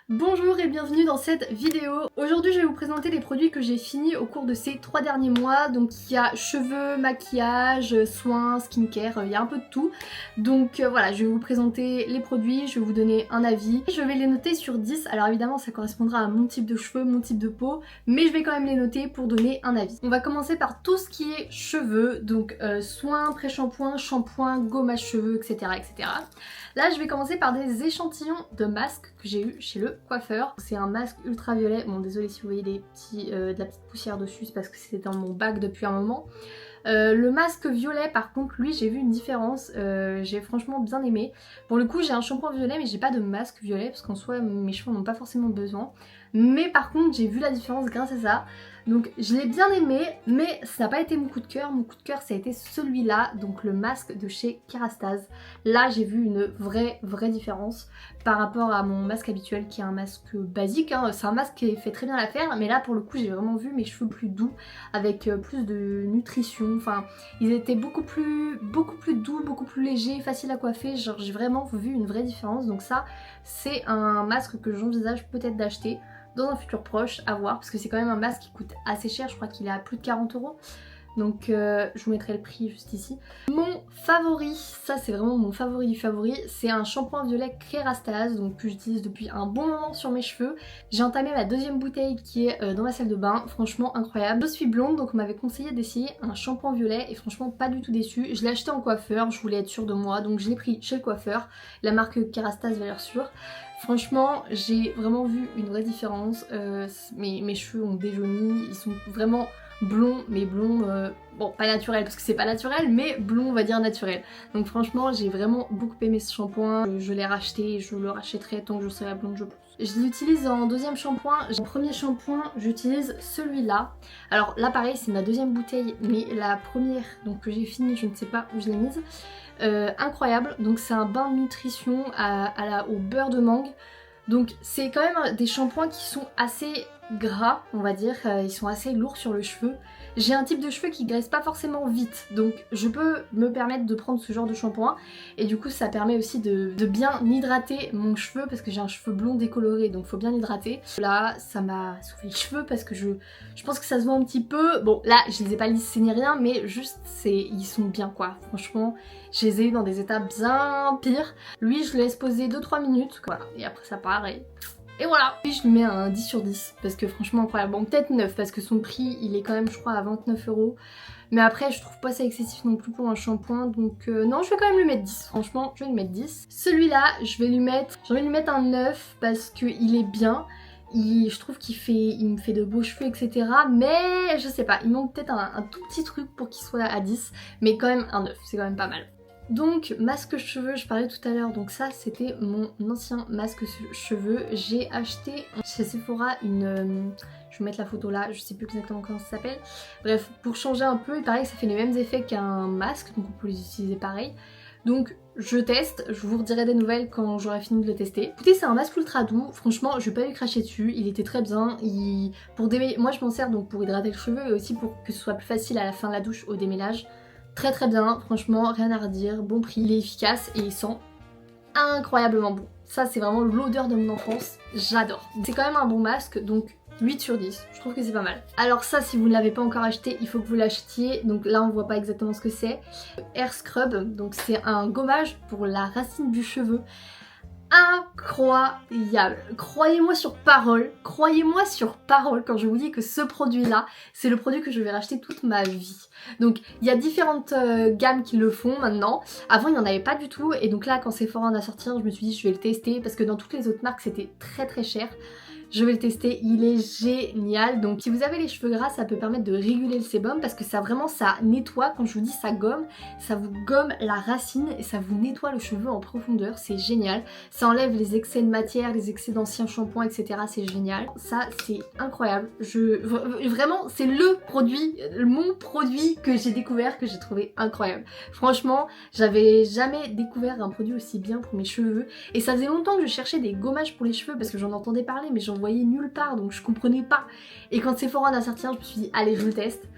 Bonjour et bienvenue dans cette vidéo. Aujourd'hui je vais vous présenter les produits que j'ai finis au cours de ces 3 derniers mois. Donc il y a cheveux, maquillage, soins, skincare, il y a un peu de tout. Donc voilà, je vais vous présenter les produits, je vais vous donner un avis. Je vais les noter sur 10, alors évidemment ça correspondra à mon type de cheveux, mon type de peau, mais je vais quand même les noter pour donner un avis. On va commencer par tout ce qui est cheveux, donc soins, pré-shampoing, shampoing, gomme à cheveux, etc. etc. Là je vais commencer par des échantillons de masques que j'ai eu chez le coiffeur. C'est un masque ultraviolet, bon désolé si vous voyez de la petite poussière dessus, c'est parce que c'était dans mon bac depuis un moment. Le masque violet par contre lui j'ai vu une différence, j'ai franchement bien aimé. Pour le coup j'ai un shampoing violet mais j'ai pas de masque violet parce qu'en soi mes cheveux n'ont pas forcément besoin. Mais par contre j'ai vu la différence grâce à ça. Donc je l'ai bien aimé mais ça n'a pas été mon coup de cœur. Mon coup de cœur ça a été celui-là, donc le masque de chez Kerastase. Là j'ai vu une vraie différence par rapport à mon masque habituel qui est un masque basique, hein. C'est un masque qui fait très bien l'affaire mais là pour le coup j'ai vraiment vu mes cheveux plus doux avec plus de nutrition. Enfin ils étaient beaucoup plus doux, beaucoup plus légers, faciles à coiffer. Genre j'ai vraiment vu une vraie différence. Donc ça c'est un masque que j'envisage peut-être d'acheter dans un futur proche, à voir, parce que c'est quand même un masque qui coûte assez cher, je crois qu'il est à plus de 40 €. Donc je vous mettrai le prix juste ici. Mon favori, ça c'est vraiment mon favori du favori, c'est un shampoing violet Kerastase, donc que j'utilise depuis un bon moment sur mes cheveux. J'ai entamé ma deuxième bouteille qui est dans ma salle de bain, franchement incroyable. Je suis blonde donc on m'avait conseillé d'essayer un shampoing violet et franchement pas du tout déçue. Je l'ai acheté en coiffeur, je voulais être sûre de moi, donc je l'ai pris chez le coiffeur, la marque Kerastase valeur sûre. Franchement, j'ai vraiment vu une vraie différence. Mes cheveux ont déjauni, ils sont vraiment blonds, mais blonds, bon pas naturel parce que c'est pas naturel, mais blond on va dire naturel. Donc franchement j'ai vraiment beaucoup aimé ce shampoing, je l'ai racheté et je le rachèterai tant que je serai blonde je pense. Je l'utilise en deuxième shampoing, en premier shampoing j'utilise celui-là. Alors là pareil c'est ma deuxième bouteille mais la première donc que j'ai fini je ne sais pas où je l'ai mise. Incroyable, donc c'est un bain de nutrition au beurre de mangue. Donc c'est quand même des shampoings qui sont assez gras on va dire, ils sont assez lourds sur le cheveu. J'ai un type de cheveux qui graisse pas forcément vite donc je peux me permettre de prendre ce genre de shampoing et du coup ça permet aussi de bien hydrater mon cheveu parce que j'ai un cheveu blond décoloré donc faut bien l'hydrater. Là ça m'a soufflé les cheveux parce que je pense que ça se voit un petit peu. Bon là je les ai pas lissés ni rien mais juste ils sont bien quoi. Franchement je les ai eu dans des états bien pires. Lui je le laisse poser 2-3 minutes voilà et après ça part et voilà. Puis je lui mets un 10 sur 10 parce que franchement incroyable. Bon peut-être 9 parce que son prix il est quand même je crois à 29 €. Mais après je trouve pas ça excessif non plus pour un shampoing donc non je vais quand même lui mettre 10. Franchement je vais lui mettre 10. Celui-là j'ai envie de lui mettre un 9 parce qu'il est bien. Je trouve il me fait de beaux cheveux etc. Mais je sais pas, il manque peut-être un tout petit truc pour qu'il soit à 10. Mais quand même un 9, c'est quand même pas mal. Donc masque cheveux, je parlais tout à l'heure, donc ça c'était mon ancien masque cheveux. J'ai acheté chez Sephora je vais vous mettre la photo là, je sais plus exactement comment ça s'appelle. Bref, pour changer un peu, il paraît que ça fait les mêmes effets qu'un masque, donc on peut les utiliser pareil. Donc je teste, je vous redirai des nouvelles quand j'aurai fini de le tester. Écoutez c'est un masque ultra doux, franchement je vais pas lui cracher dessus, il était très bien. Moi je m'en sers donc pour hydrater le cheveu et aussi pour que ce soit plus facile à la fin de la douche au démêlage. Très bien, franchement rien à redire, bon prix, il est efficace et il sent incroyablement bon. Ça c'est vraiment l'odeur de mon enfance, j'adore. C'est quand même un bon masque donc 8 sur 10, je trouve que c'est pas mal. Alors ça si vous ne l'avez pas encore acheté, il faut que vous l'achetiez. Donc là on voit pas exactement ce que c'est. Hair Scrub, donc c'est un gommage pour la racine du cheveu. Incroyable, croyez-moi sur parole quand je vous dis que ce produit là c'est le produit que je vais racheter toute ma vie. Donc il y a différentes gammes qui le font maintenant, avant il n'y en avait pas du tout et donc là quand Sephora en a sorti je me suis dit je vais le tester parce que dans toutes les autres marques c'était très cher. Je vais le tester, il est génial. Donc si vous avez les cheveux gras, ça peut permettre de réguler le sébum parce que ça vraiment ça nettoie, quand je vous dis ça gomme, ça vous gomme la racine et ça vous nettoie le cheveu en profondeur, c'est génial. Ça enlève les excès de matière, les excès d'anciens shampoings, etc. C'est génial. Ça c'est incroyable. Vraiment c'est mon produit que j'ai découvert, que j'ai trouvé incroyable. Franchement, j'avais jamais découvert un produit aussi bien pour mes cheveux et ça faisait longtemps que je cherchais des gommages pour les cheveux parce que j'en entendais parler mais j'en voyais nulle part donc je comprenais pas. Et quand Sephora en a sorti un, je me suis dit allez je le teste.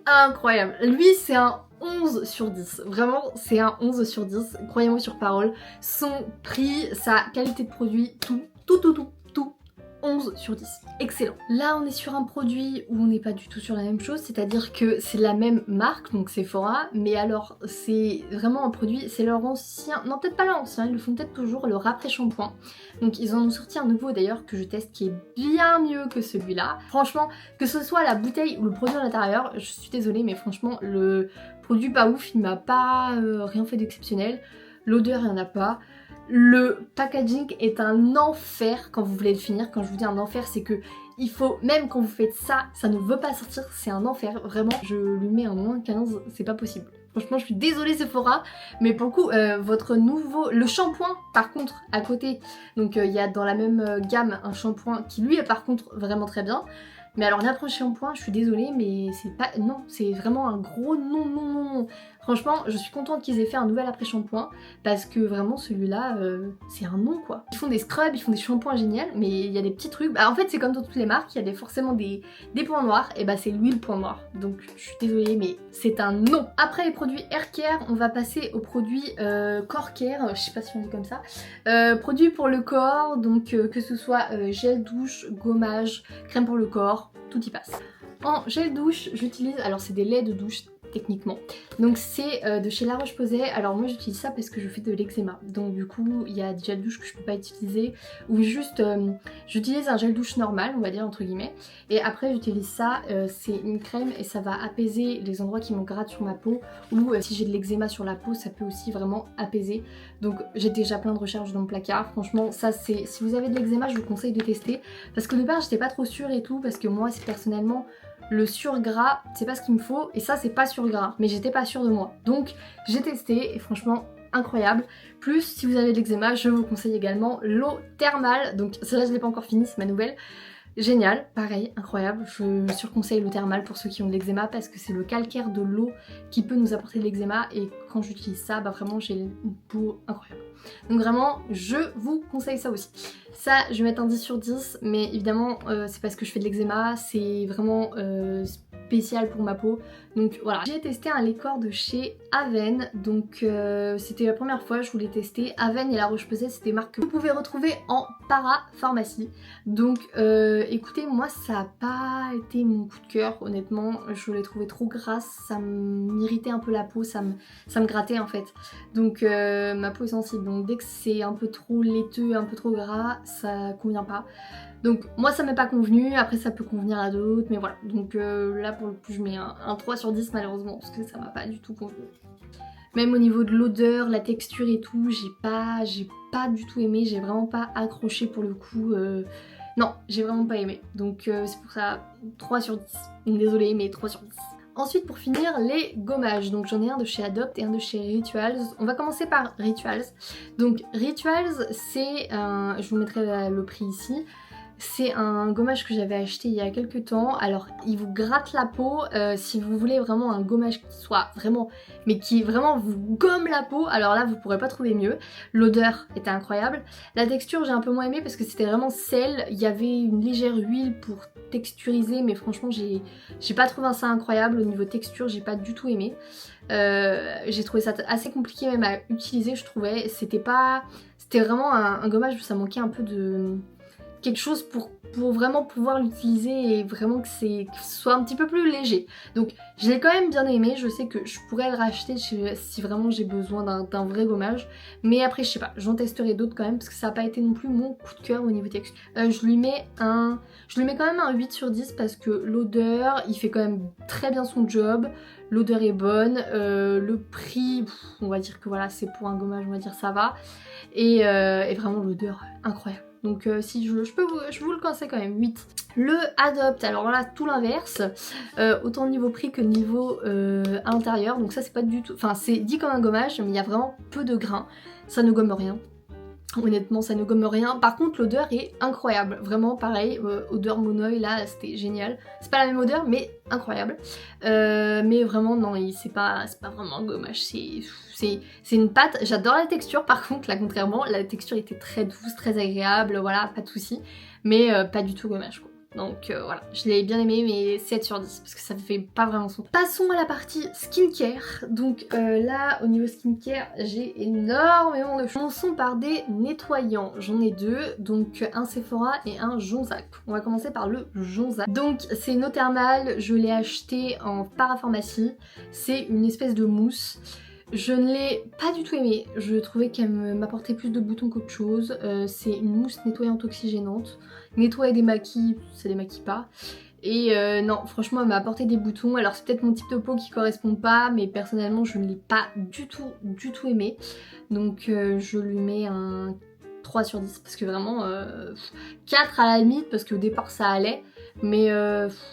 Incroyable. Lui c'est un 11 sur 10. Vraiment c'est un 11 sur 10. Croyez-moi sur parole. Son prix, sa qualité de produit, tout 11 sur 10. Excellent. Là on est sur un produit où on n'est pas du tout sur la même chose, c'est-à-dire que c'est la même marque, donc Sephora, mais alors c'est vraiment un produit, c'est leur ancien, non peut-être pas leur ancien, ils le font peut-être toujours, leur après-shampoing. Donc ils en ont sorti un nouveau d'ailleurs que je teste qui est bien mieux que celui-là. Franchement, que ce soit la bouteille ou le produit à l'intérieur, je suis désolée mais franchement le produit pas ouf, il m'a pas rien fait d'exceptionnel. L'odeur il n'y en a pas. Le packaging est un enfer quand vous voulez le finir. Quand je vous dis un enfer, c'est que il faut, même quand vous faites ça, ça ne veut pas sortir, c'est un enfer. Vraiment, je lui mets un moins 15, c'est pas possible. Franchement, je suis désolée Sephora, mais pour le coup, votre nouveau... Le shampoing, par contre, à côté, donc il y a dans la même gamme un shampoing qui lui est par contre vraiment très bien. Mais alors l'approche shampoing, je suis désolée, mais c'est pas... Non, c'est vraiment un gros non, non, non, non. Franchement, je suis contente qu'ils aient fait un nouvel après-shampoing, parce que vraiment celui-là, c'est un non quoi. Ils font des scrubs, ils font des shampoings géniaux, mais il y a des petits trucs... Bah, en fait, c'est comme dans toutes les marques, il y a forcément des points noirs, et bah c'est lui le point noir. Donc je suis désolée, mais c'est un non. Après les produits Hair Care, on va passer aux produits Core Care, je sais pas si on dit comme ça. Produits pour le corps, donc que ce soit gel douche, gommage, crème pour le corps, tout y passe. En gel douche, j'utilise, alors c'est des laits de douche techniquement, donc c'est de chez La Roche-Posay. Alors moi j'utilise ça parce que je fais de l'eczéma, donc du coup il y a des gels douche que je peux pas utiliser, ou juste j'utilise un gel douche normal on va dire entre guillemets, et après j'utilise ça, c'est une crème et ça va apaiser les endroits qui me grattent sur ma peau, ou si j'ai de l'eczéma sur la peau ça peut aussi vraiment apaiser. Donc j'ai déjà plein de recherches dans mon placard, franchement ça c'est, si vous avez de l'eczéma je vous conseille de tester, parce qu'au départ j'étais pas trop sûre et tout, parce que moi c'est personnellement le surgras, c'est pas ce qu'il me faut, et ça c'est pas surgras, mais j'étais pas sûre de moi. Donc j'ai testé et franchement incroyable. Plus si vous avez de l'eczéma, je vous conseille également l'eau thermale, donc celle-là je l'ai pas encore fini, c'est ma nouvelle. Génial, pareil, incroyable, je surconseille l'eau thermale pour ceux qui ont de l'eczéma parce que c'est le calcaire de l'eau qui peut nous apporter de l'eczéma, et quand j'utilise ça, bah vraiment j'ai une peau incroyable. Donc vraiment, je vous conseille ça aussi. Ça, je vais mettre un 10 sur 10, mais évidemment, c'est parce que je fais de l'eczéma, c'est vraiment spécial pour ma peau. Donc voilà, j'ai testé un lait corps de chez Aven, donc c'était la première fois je voulais tester. Aven et La Roche-Posay, c'est des marques que vous pouvez retrouver en parapharmacie. Donc écoutez, moi ça n'a pas été mon coup de cœur, honnêtement, je l'ai trouvé trop grasse, ça m'irritait un peu la peau, ça me grattait en fait. Donc ma peau est sensible, donc dès que c'est un peu trop laiteux, un peu trop gras, ça convient pas. Donc moi ça m'est pas convenu, après ça peut convenir à d'autres, mais voilà. Donc là pour le coup je mets un 3 sur 10 malheureusement, parce que ça m'a pas du tout convenu. Même au niveau de l'odeur, la texture et tout, j'ai pas du tout aimé, j'ai vraiment pas accroché pour le coup. Non, j'ai vraiment pas aimé. Donc c'est pour ça 3 sur 10. Désolée mais 3 sur 10. Ensuite pour finir, les gommages, donc j'en ai un de chez Adopt et un de chez Rituals. On va commencer par Rituals. Donc Rituals c'est, je vous mettrai le prix ici. C'est un gommage que j'avais acheté il y a quelques temps. Alors il vous gratte la peau, si vous voulez vraiment un gommage qui soit vraiment, mais qui vraiment vous gomme la peau, alors là vous pourrez pas trouver mieux. L'odeur était incroyable. La texture j'ai un peu moins aimé parce que c'était vraiment sel, il y avait une légère huile pour texturiser, mais franchement j'ai pas trouvé ça incroyable au niveau texture, j'ai pas du tout aimé. J'ai trouvé ça assez compliqué même à utiliser, je trouvais. C'était vraiment un gommage où ça manquait un peu de quelque chose pour vraiment pouvoir l'utiliser et vraiment que ce soit un petit peu plus léger. Donc je l'ai quand même bien aimé, je sais que je pourrais le racheter si vraiment j'ai besoin d'un vrai gommage, mais après je sais pas, j'en testerai d'autres quand même parce que ça n'a pas été non plus mon coup de cœur au niveau texture. Je lui mets quand même un 8 sur 10 parce que l'odeur, il fait quand même très bien son job, l'odeur est bonne, le prix, on va dire que voilà, c'est pour un gommage, on va dire ça va, et vraiment l'odeur incroyable. Donc si je vous le conseille quand même, 8. Le Adopt, alors là tout l'inverse, autant niveau prix que niveau à l'intérieur, donc ça c'est pas du tout, enfin c'est dit comme un gommage mais il y a vraiment peu de grains, ça ne gomme rien. Honnêtement ça ne gomme rien, par contre l'odeur est incroyable, vraiment pareil, odeur monoeil là c'était génial, c'est pas la même odeur mais incroyable, mais vraiment non c'est pas vraiment un gommage, c'est une pâte, j'adore la texture par contre là contrairement, la texture était très douce, très agréable, voilà pas de soucis, mais pas du tout gommage quoi. Donc voilà, je l'ai bien aimé mais 7 sur 10 parce que ça ne fait pas vraiment son. Passons à la partie skincare. Donc là au niveau skincare j'ai énormément de choses. Commençons par des nettoyants, j'en ai deux, donc un Sephora et un Jonzac. On va commencer par le Jonzac. Donc c'est Nothermal, je l'ai acheté en parapharmacie, c'est une espèce de mousse. Je ne l'ai pas du tout aimée, je trouvais qu'elle m'apportait plus de boutons qu'autre chose. C'est une mousse nettoyante oxygénante, nettoie et démaquille, ça démaquille pas. Et non, franchement elle m'a apporté des boutons, alors c'est peut-être mon type de peau qui correspond pas, mais personnellement je ne l'ai pas du tout aimée. Donc je lui mets un 3 sur 10 parce que vraiment 4 à la limite parce qu'au départ ça allait, mais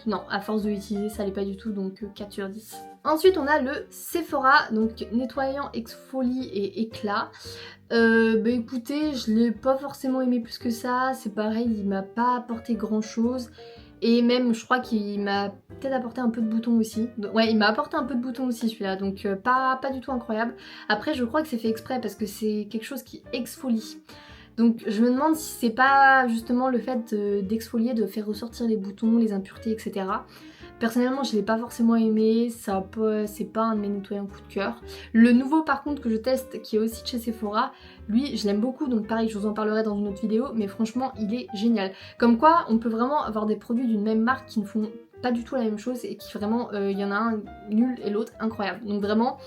non, à force de l'utiliser ça allait pas du tout, donc 4 sur 10. Ensuite on a le Sephora, donc nettoyant, exfolie et éclat. Bah écoutez, je l'ai pas forcément aimé plus que ça, c'est pareil, il m'a pas apporté grand chose. Et même je crois qu'il m'a peut-être apporté un peu de boutons aussi. Ouais, il m'a apporté un peu de boutons aussi celui-là, donc pas du tout incroyable. Après je crois que c'est fait exprès parce que c'est quelque chose qui exfolie. Donc je me demande si c'est pas justement le fait d'exfolier, de faire ressortir les boutons, les impuretés, etc. Personnellement je l'ai pas forcément aimé, c'est pas un de mes nettoyants coup de cœur. Le nouveau par contre que je teste, qui est aussi de chez Sephora, lui je l'aime beaucoup, donc pareil je vous en parlerai dans une autre vidéo, mais franchement il est génial. Comme quoi on peut vraiment avoir des produits d'une même marque qui ne font pas du tout la même chose et qui vraiment, il y en a un nul et l'autre incroyable. Donc vraiment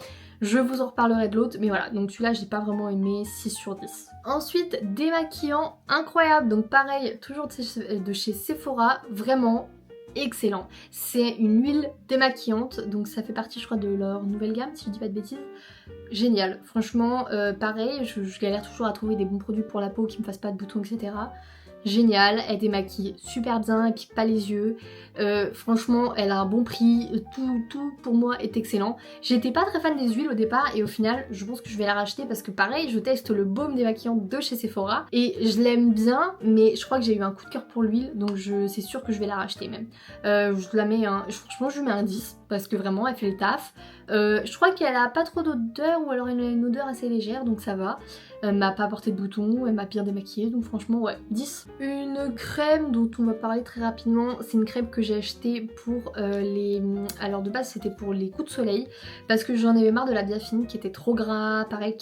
je vous en reparlerai de l'autre, mais voilà, donc celui-là j'ai pas vraiment aimé, 6 sur 10. Ensuite, démaquillant incroyable, donc pareil, toujours de chez Sephora, vraiment excellent. C'est une huile démaquillante, donc ça fait partie je crois de leur nouvelle gamme si je dis pas de bêtises. Génial, franchement pareil, je galère toujours à trouver des bons produits pour la peau qui me fassent pas de boutons, etc. Génial, elle démaquille super bien, elle pique pas les yeux, franchement elle a un bon prix, tout pour moi est excellent. J'étais pas très fan des huiles au départ et au final je pense que je vais la racheter parce que pareil je teste le baume démaquillant de chez Sephora et je l'aime bien, mais je crois que j'ai eu un coup de cœur pour l'huile, donc c'est sûr que je vais la racheter même. Je la mets franchement je lui mets un 10 parce que vraiment elle fait le taf. Je crois qu'elle a pas trop d'odeur ou alors elle a une odeur assez légère, donc ça va. Elle m'a pas apporté de boutons, elle m'a bien démaquillée, donc franchement ouais, 10. Une crème dont on va parler très rapidement, c'est une crème que j'ai achetée pour les... Alors de base c'était pour les coups de soleil, parce que j'en avais marre de la Biafine qui était trop gras, pareil,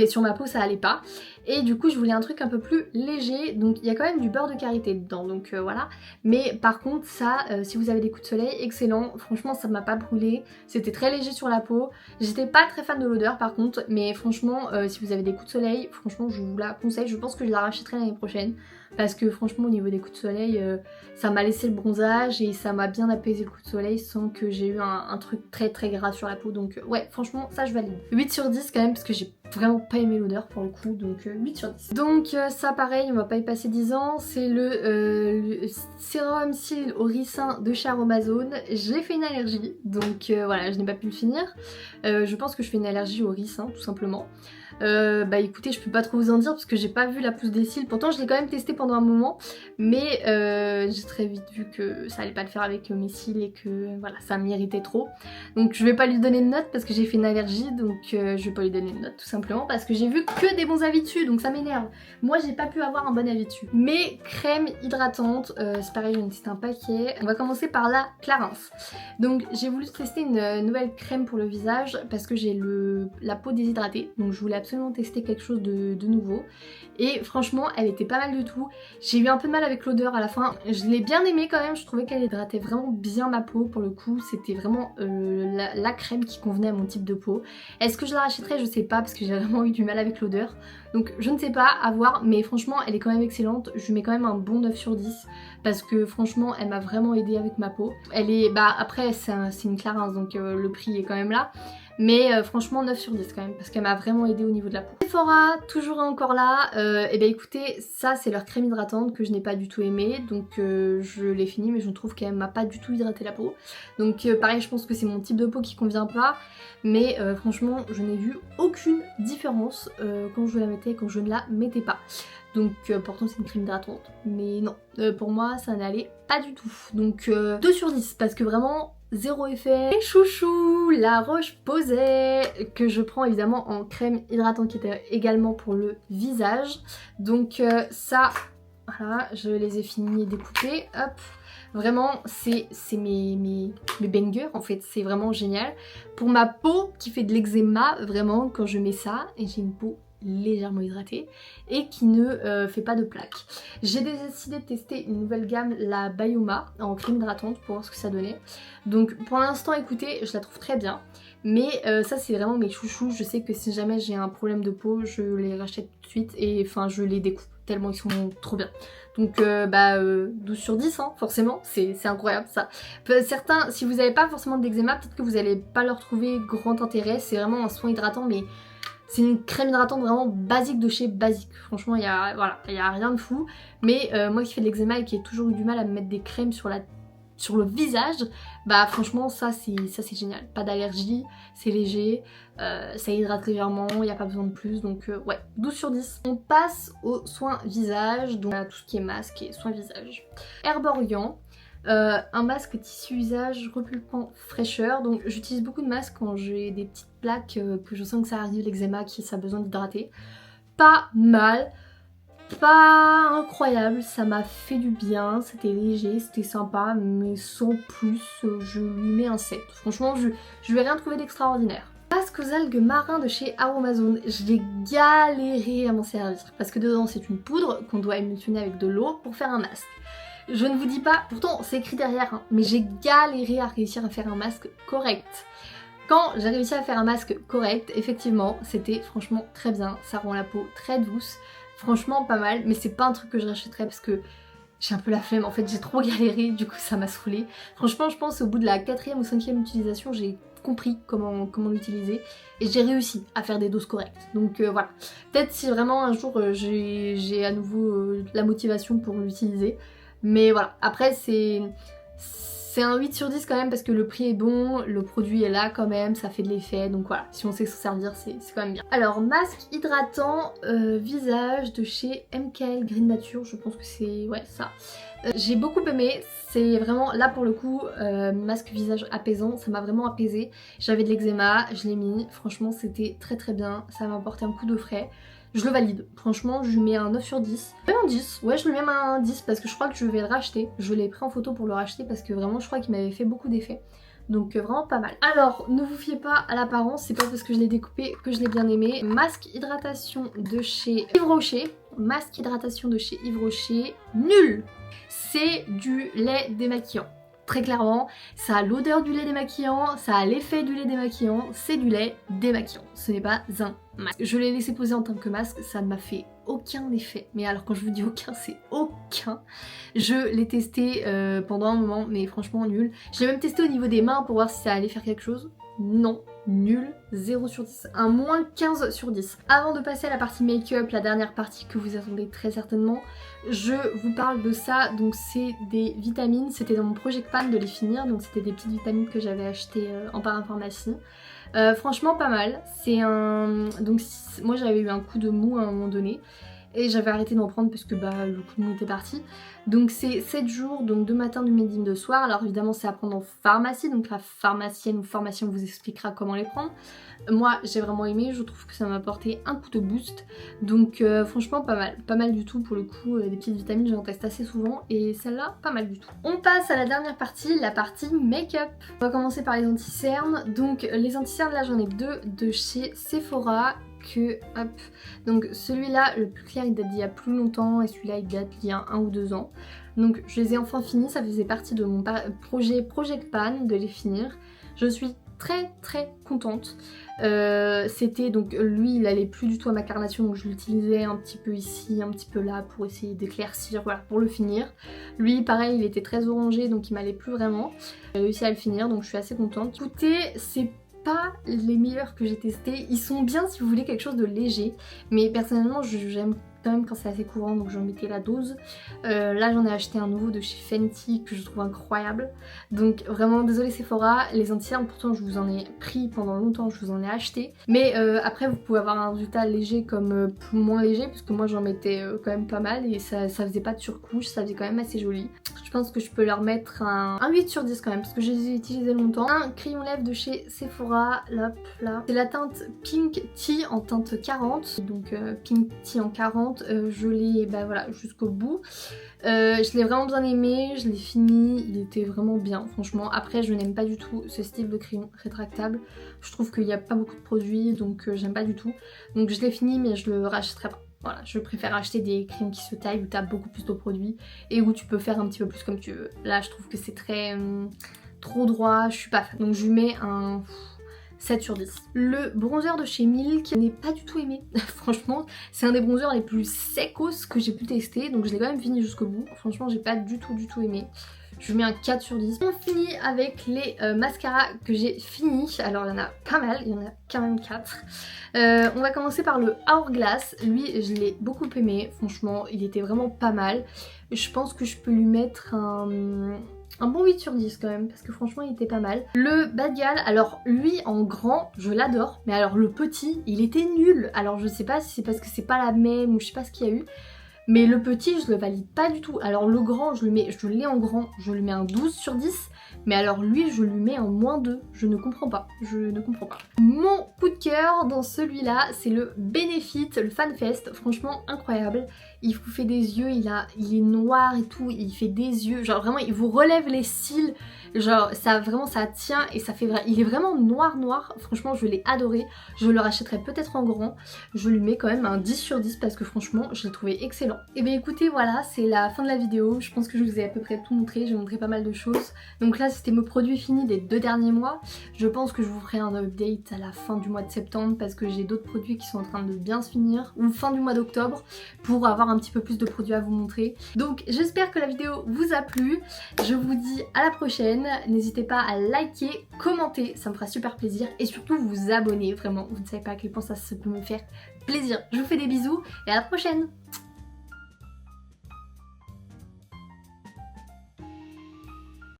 sur ma peau ça allait pas. Et du coup je voulais un truc un peu plus léger, donc il y a quand même du beurre de karité dedans, donc voilà. Mais par contre ça, si vous avez des coups de soleil, excellent, franchement ça m'a pas brûlé, c'était très léger sur la peau. J'étais pas très fan de l'odeur par contre, mais franchement si vous avez des coups de soleil, franchement je vous la conseille, je pense que je la rachèterai l'année prochaine. Parce que franchement au niveau des coups de soleil, ça m'a laissé le bronzage et ça m'a bien apaisé le coup de soleil sans que j'ai eu un truc très gras sur la peau. Donc ouais, franchement ça je valide. 8 sur 10 quand même parce que j'ai vraiment pas aimé l'odeur pour le coup, donc 8 sur 10. Donc ça pareil, on va pas y passer 10 ans, c'est le sérum cils au ricin de chez Aromazone. J'ai fait une allergie, donc voilà, je n'ai pas pu le finir. Je pense que je fais une allergie au ricin tout simplement. Bah écoutez, je peux pas trop vous en dire parce que j'ai pas vu la pousse des cils, pourtant je l'ai quand même testé pendant un moment, mais j'ai très vite vu que ça allait pas le faire avec mes cils et que voilà, ça m'irritait trop. Donc je vais pas lui donner de note parce que j'ai fait une allergie, donc je vais pas lui donner de note tout simplement parce que j'ai vu que des bons avis dessus, donc ça m'énerve. Moi j'ai pas pu avoir un bon avis dessus. Mais crème hydratante, c'est pareil, j'en ai testé un paquet. On va commencer par la Clarins. Donc j'ai voulu tester une nouvelle crème pour le visage parce que j'ai la peau déshydratée, donc je voulais absolument tester quelque chose de nouveau. Et franchement elle était pas mal du tout. J'ai eu un peu de mal avec l'odeur à la fin. Je l'ai bien aimée quand même, je trouvais qu'elle hydratait vraiment bien ma peau pour le coup. C'était vraiment la crème qui convenait à mon type de peau. Est-ce que je la rachèterais? Je sais pas parce que j'ai vraiment eu du mal avec l'odeur. Donc je ne sais pas, à voir, mais franchement elle est quand même excellente. Je lui mets quand même un bon 9 sur 10 parce que franchement elle m'a vraiment aidée avec ma peau. Elle est, bah après c'est une Clarins donc le prix est quand même là. Mais franchement 9 sur 10 quand même parce qu'elle m'a vraiment aidée au niveau de la peau. Sephora, toujours encore là, et bien écoutez, ça c'est leur crème hydratante que je n'ai pas du tout aimée, donc je l'ai fini mais je trouve qu'elle m'a pas du tout hydraté la peau. Donc pareil, je pense que c'est mon type de peau qui convient pas, mais franchement je n'ai vu aucune différence quand je la mettais et quand je ne la mettais pas. Donc pourtant c'est une crème hydratante, mais non, pour moi ça n'allait pas du tout. Donc 2 sur 10 parce que vraiment zéro effet. Et chouchou, la Roche-Posay que je prends évidemment en crème hydratante qui était également pour le visage. Donc ça Voilà, je les ai finis et découpés. Hop. Vraiment, c'est mes bangers en fait, c'est vraiment génial. Pour ma peau qui fait de l'eczéma, vraiment, quand je mets ça, et j'ai une peau légèrement hydratée et qui ne fait pas de plaques. J'ai décidé de tester une nouvelle gamme, la Bioma, en crème hydratante pour voir ce que ça donnait. Donc pour l'instant, écoutez, je la trouve très bien. Mais ça c'est vraiment mes chouchous, je sais que si jamais j'ai un problème de peau, je les rachète tout de suite et enfin je les découpe tellement ils sont trop bien. Donc 12 sur 10 hein, forcément, c'est incroyable ça. Certains, si vous n'avez pas forcément d'eczéma, peut-être que vous n'allez pas leur trouver grand intérêt, c'est vraiment un soin hydratant mais c'est une crème hydratante vraiment basique de chez Basique. Franchement, il y a rien de fou. Mais moi qui fais de l'eczéma et qui ai toujours eu du mal à me mettre des crèmes sur le visage, bah franchement ça c'est génial. Pas d'allergie, c'est léger, ça hydrate légèrement, il n'y a pas besoin de plus. Donc ouais, 12 sur 10. On passe aux soins visage, donc à tout ce qui est masque et soins visage. Herborian. Un masque tissu usage repulpant fraîcheur. Donc j'utilise beaucoup de masques quand j'ai des petites plaques que je sens que ça arrive, l'eczéma qui ça a besoin d'hydrater. Pas mal, pas incroyable, ça m'a fait du bien, c'était léger, c'était sympa, mais sans plus, je lui mets un 7. Franchement, je lui ai rien trouvé d'extraordinaire. Masque aux algues marins de chez Aromazone, je l'ai galéré à m'en servir parce que dedans c'est une poudre qu'on doit émulsionner avec de l'eau pour faire un masque. Je ne vous dis pas, pourtant c'est écrit derrière, hein, mais j'ai galéré à réussir à faire un masque correct. Quand j'ai réussi à faire un masque correct, effectivement, c'était franchement très bien. Ça rend la peau très douce, franchement pas mal, mais c'est pas un truc que je rachèterais parce que j'ai un peu la flemme. En fait, j'ai trop galéré, du coup ça m'a saoulée. Franchement, je pense au bout de la 4e ou 5e utilisation, j'ai compris comment l'utiliser et j'ai réussi à faire des doses correctes. Donc voilà. Peut-être si vraiment un jour j'ai à nouveau la motivation pour l'utiliser. Mais voilà, après c'est un 8 sur 10 quand même parce que le prix est bon, le produit est là quand même, ça fait de l'effet, donc voilà, si on sait s'en servir, c'est quand même bien. Alors, masque hydratant visage de chez MKL Green Nature, je pense que c'est, ouais, ça. J'ai beaucoup aimé, c'est vraiment, là pour le coup, masque visage apaisant, ça m'a vraiment apaisé. J'avais de l'eczéma, je l'ai mis, franchement c'était très très bien, ça m'a apporté un coup de frais. Je le valide, franchement je lui mets un 9 sur 10. Même un 10, ouais je lui mets même un 10 parce que je crois que je vais le racheter. Je l'ai pris en photo pour le racheter parce que vraiment je crois qu'il m'avait fait beaucoup d'effets. Donc vraiment pas mal. Alors ne vous fiez pas à l'apparence, c'est pas parce que je l'ai découpé que je l'ai bien aimé. Masque hydratation de chez Yves Rocher. Masque hydratation de chez Yves Rocher, nul. C'est du lait démaquillant. Très clairement, ça a l'odeur du lait démaquillant, ça a l'effet du lait démaquillant, c'est du lait démaquillant. Ce n'est pas un masque. Je l'ai laissé poser en tant que masque, ça ne m'a fait aucun effet. Mais alors quand je vous dis aucun, c'est aucun. Je l'ai testé pendant un moment, mais franchement nul. Je l'ai même testé au niveau des mains pour voir si ça allait faire quelque chose. Non, nul, 0 sur 10, un moins 15 sur 10. Avant de passer à la partie make-up, la dernière partie que vous attendez très certainement, je vous parle de ça. Donc c'est des vitamines, c'était dans mon Project Pan de les finir, donc c'était des petites vitamines que j'avais achetées en parapharmacie. Franchement pas mal, c'est un... Donc moi j'avais eu un coup de mou à un moment donné et j'avais arrêté d'en prendre parce que bah, le coup de mou était parti. Donc c'est 7 jours, donc 2 matins, 2 midi, 2 soirs. Alors évidemment c'est à prendre en pharmacie, donc la pharmacienne ou pharmacien vous expliquera comment les prendre. Moi j'ai vraiment aimé, je trouve que ça m'a apporté un coup de boost. Donc franchement pas mal du tout pour le coup. Des petites vitamines j'en teste assez souvent et celle-là pas mal du tout. On passe à la dernière partie, la partie make-up. On va commencer par les anti-cernes. Donc les anti-cernes là j'en ai 2 de chez Sephora. Hop, donc celui-là le plus clair il date d'il y a plus longtemps et celui-là il date d'il y a 1 ou 2 ans. Donc je les ai enfin finis, ça faisait partie de mon projet Project Pan de les finir. Je suis très contente. C'était donc lui il allait plus du tout à ma carnation donc je l'utilisais un petit peu ici, un petit peu là pour essayer d'éclaircir, voilà, pour le finir. Lui pareil il était très orangé donc il m'allait plus vraiment. J'ai réussi à le finir donc je suis assez contente. Écoutez, c'est pas les meilleurs que j'ai testés, ils sont bien si vous voulez quelque chose de léger, mais personnellement j'aime quand même quand c'est assez courant donc j'en mettais la dose. Là j'en ai acheté un nouveau de chez Fenty que je trouve incroyable, donc vraiment désolée Sephora, les anti-cernes pourtant je vous en ai pris pendant longtemps, je vous en ai acheté, mais après vous pouvez avoir un résultat léger comme moins léger parce que moi j'en mettais quand même pas mal et ça faisait pas de surcouche, ça faisait quand même assez joli. Je Je pense que je peux leur mettre un 8 sur 10 quand même parce que je les ai utilisés longtemps. Un crayon lèvres de chez Sephora, hop là. C'est la teinte Pink Tea en teinte 40. Donc Pink Tea en 40, je l'ai voilà, jusqu'au bout. Je l'ai vraiment bien aimé, je l'ai fini, il était vraiment bien franchement. Après je n'aime pas du tout ce style de crayon rétractable. Je trouve qu'il n'y a pas beaucoup de produits donc j'aime pas du tout. Donc je l'ai fini mais je le rachèterai pas. Voilà, je préfère acheter des crayons qui se taillent où tu as beaucoup plus de produits et où tu peux faire un petit peu plus comme tu veux. Là je trouve que c'est très trop droit, je suis pas fan. Donc je lui mets un 7 sur 10. Le bronzer de chez Milk, je n'ai pas du tout aimé. Franchement, c'est un des bronzers les plus secos que j'ai pu tester. Donc je l'ai quand même fini jusqu'au bout. Franchement, j'ai pas du tout aimé. Je lui mets un 4 sur 10. On finit avec les mascaras que j'ai fini. Alors il y en a pas mal, il y en a quand même 4. On va commencer par le Hourglass. Lui, je l'ai beaucoup aimé. Franchement, il était vraiment pas mal. Je pense que je peux lui mettre un bon 8 sur 10 quand même, parce que franchement il était pas mal. Le Bad Gal, alors lui en grand, je l'adore, mais alors le petit, il était nul. Alors je sais pas si c'est parce que c'est pas la même ou je sais pas ce qu'il y a eu. Mais le petit, je le valide pas du tout. Alors le grand, je l'ai en grand, je lui mets un 12 sur 10. Mais alors lui, je lui mets un -2. Je ne comprends pas. Je ne comprends pas. Mon coup de cœur dans celui-là, c'est le Benefit, le FanFest. Franchement, incroyable. Il vous fait des yeux, il est noir et tout. Il fait des yeux. Genre vraiment, il vous relève les cils. Genre ça vraiment ça tient et ça fait vrai. Il est vraiment noir. Franchement, je l'ai adoré. Je le rachèterai peut-être en grand. Je lui mets quand même un 10 sur 10 parce que franchement, je l'ai trouvé excellent. Et bien écoutez, voilà, c'est la fin de la vidéo. Je pense que je vous ai à peu près tout montré. J'ai montré pas mal de choses. Donc là, c'était mes produits finis des 2 derniers mois. Je pense que je vous ferai un update à la fin du mois de septembre parce que j'ai d'autres produits qui sont en train de bien se finir, ou fin du mois d'octobre, pour avoir un petit peu plus de produits à vous montrer. Donc j'espère que la vidéo vous a plu. Je vous dis à la prochaine. N'hésitez pas à liker, commenter, ça me fera super plaisir. Et surtout vous abonner, vraiment. Vous ne savez pas à quel point ça peut me faire plaisir. Je vous fais des bisous et à la prochaine.